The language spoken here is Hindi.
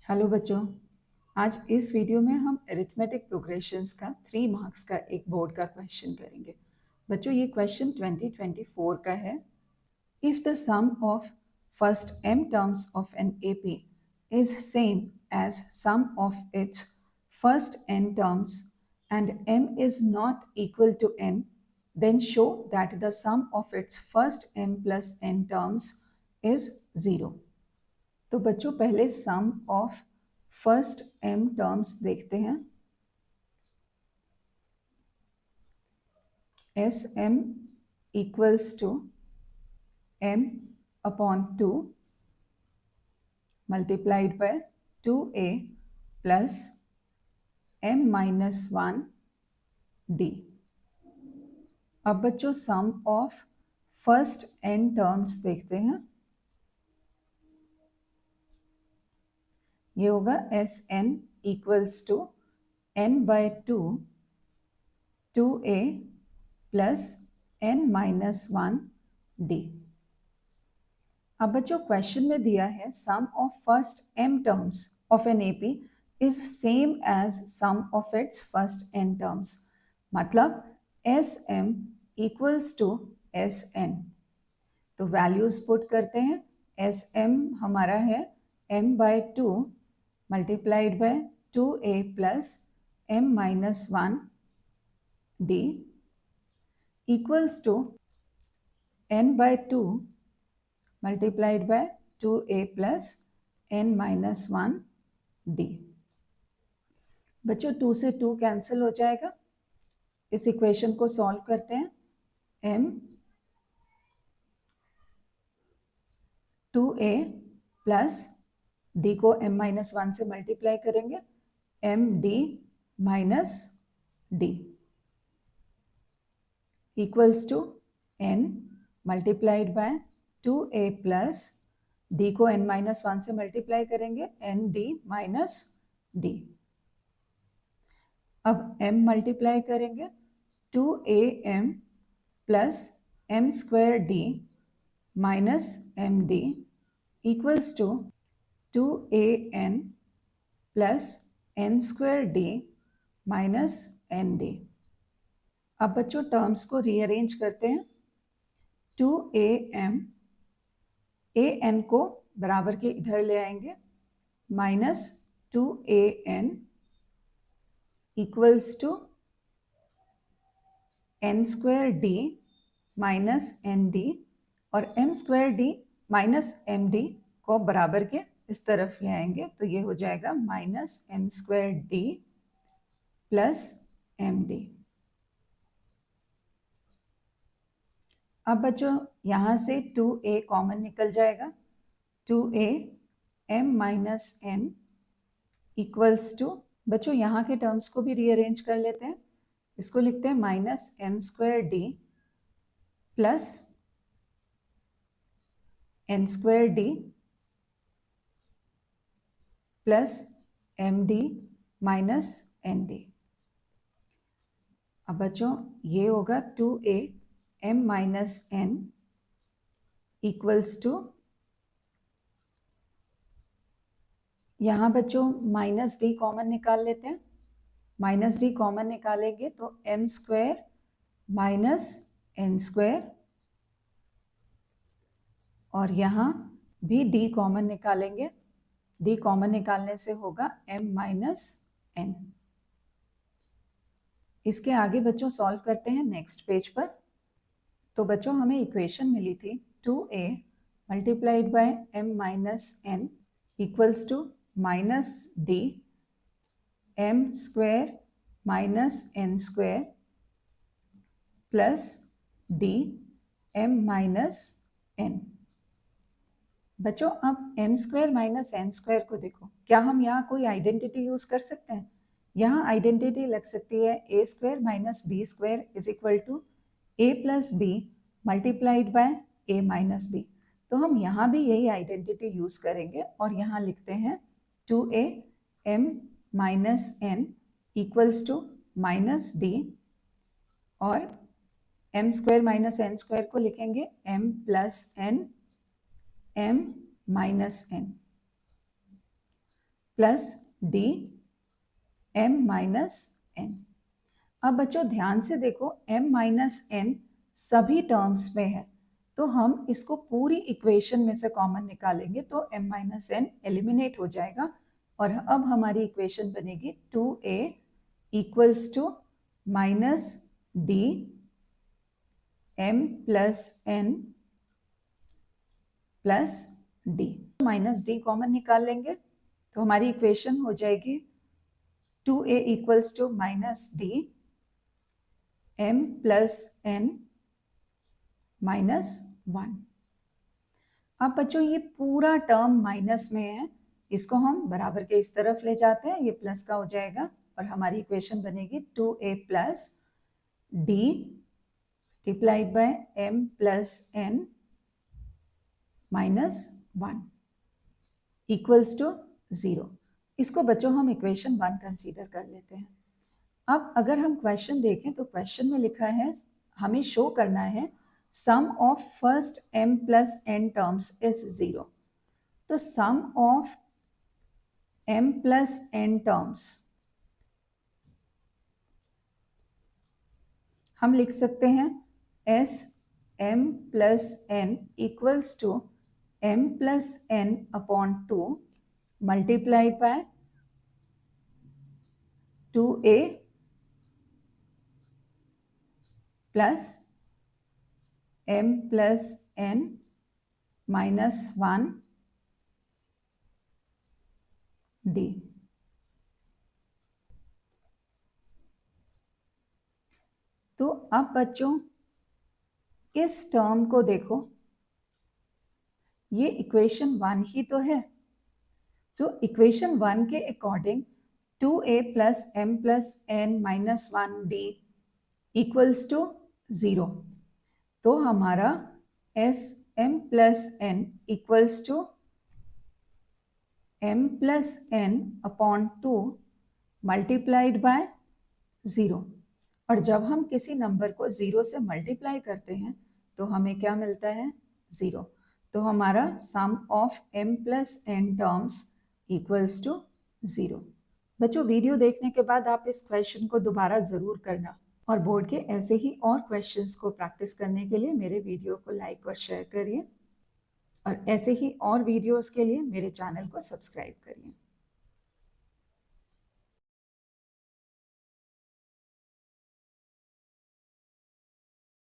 हेलो बच्चों, आज इस वीडियो में हम अरिथमेटिक प्रोग्रेशंस का 3 मार्क्स का एक बोर्ड का क्वेश्चन करेंगे। बच्चों ये क्वेश्चन 2024 का है। If the sum of first m terms of an AP is same as sum of its first n terms and m is not equal to n, then show that the sum of its first m plus n terms is 0. तो बच्चों पहले sum of first m terms देखते हैं। S m equals to m upon 2 multiplied by 2a plus m minus 1 d। अब बच्चों sum of first n terms देखते हैं। ये होगा S n equals to n by 2a plus n minus 1 d। अब बच्चों क्वेश्चन में दिया है sum of first m terms of an AP is same as sum of its first n terms, मतलब sm इक्वल्स टू sn। तो वैल्यूज पुट करते हैं। sm हमारा है m by 2 multiplied by 2a plus m minus 1 d equals to n by 2 multiplied by 2a plus n minus 1 d। बच्चों 2 से 2 कैंसिल हो जाएगा। इस इक्वेशन को सॉल्व करते हैं। m 2a प्लस d को m माइनस 1 से मल्टीप्लाई करेंगे, m d minus d equals to n multiplied by 2a plus d को n माइनस 1 से मल्टीप्लाई करेंगे, n d माइनस d। अब m मल्टीप्लाई करेंगे 2am plus m square d minus m d equals to 2an plus n square d minus n d। अब बच्चों टर्म्स को रीअरेंज करते हैं। 2am an को बराबर के इधर ले आएंगे, minus 2an equals to n square d minus n d, और m square d minus m d को बराबर के इस तरफ ले आएंगे, तो ये हो जाएगा minus m square d plus m d। अब बच्चों यहाँ से 2a कॉमन निकल जाएगा, 2a m minus n equals to, बच्चों यहाँ के टर्म्स को भी रीअरेंज कर लेते हैं। इसको लिखते हैं minus m square d plus n square d plus m d minus n d. अब बच्चों ये होगा 2a m minus n equals to, यहाँ बच्चों माइनस डी कॉमन निकाल लेते हैं। माइनस डी कॉमन निकालेंगे तो m square minus n square, और यहाँ भी d कॉमन निकालेंगे। d कॉमन निकालने से होगा m माइनस n। इसके आगे बच्चों सॉल्व करते हैं नेक्स्ट पेज पर। तो बच्चों हमें इक्वेशन मिली थी 2a multiplied by m minus n equals to minus d m square minus n square plus d m minus n। बच्चों अब m square minus n square को देखो, क्या हम यहाँ कोई आइडेंटिटी यूज कर सकते हैं? यहाँ आइडेंटिटी लग सकती है a square minus b square is equal to a plus b multiplied by a minus b. तो हम यहाँ भी यही आइडेंटिटी यूज करेंगे और यहाँ लिखते हैं 2a m minus n equals to minus d, और m square minus n square को लिखेंगे m plus n m minus n plus d m minus n। अब बच्चों ध्यान से देखो m माइनस n सभी टर्म्स में है, तो हम इसको पूरी इक्वेशन में से कॉमन निकालेंगे तो m माइनस n एलिमिनेट हो जाएगा और अब हमारी इक्वेशन बनेगी 2a equals to minus d m plus n plus d. Minus d common निकाल लेंगे तो हमारी इक्वेशन हो जाएगी 2a equals to minus d m plus n minus 1। अब बच्चों ये पूरा टर्म माइनस में है, इसको हम बराबर के इस तरफ ले जाते हैं, ये प्लस का हो जाएगा और हमारी इक्वेशन बनेगी 2a plus d multiplied by m plus n minus 1 equals to 0। इसको बच्चों हम इक्वेशन 1 कंसीडर कर लेते हैं। अब अगर हम क्वेश्चन देखें तो क्वेश्चन में लिखा है हमें शो करना है sum of first m plus n terms is 0। तो sum of m plus n terms हम लिख सकते हैं s m plus n equals to m plus n upon 2 multiplied by 2a plus m plus n minus 1 d। तो अब बच्चों इस टर्म को देखो, ये इक्वेशन 1 ही तो है, तो इक्वेशन 1 के according 2a plus m plus n minus 1 d equals to 0। तो हमारा s m plus n equals to m plus n upon 2 multiplied by 0। और जब हम किसी नंबर को 0 से मल्टीप्लाई करते हैं तो हमें क्या मिलता है 0। तो हमारा sum of m plus n terms equals to 0। बच्चों वीडियो देखने के बाद आप इस क्वेश्चन को दोबारा ज़रूर करना और बोर्ड के ऐसे ही और क्वेश्चंस को प्रैक्टिस करने के लिए मेरे वीडियो को लाइक और शेयर करिए और ऐसे ही और वीडियोस के लिए मेरे चैनल को सब्सक्राइब करिए।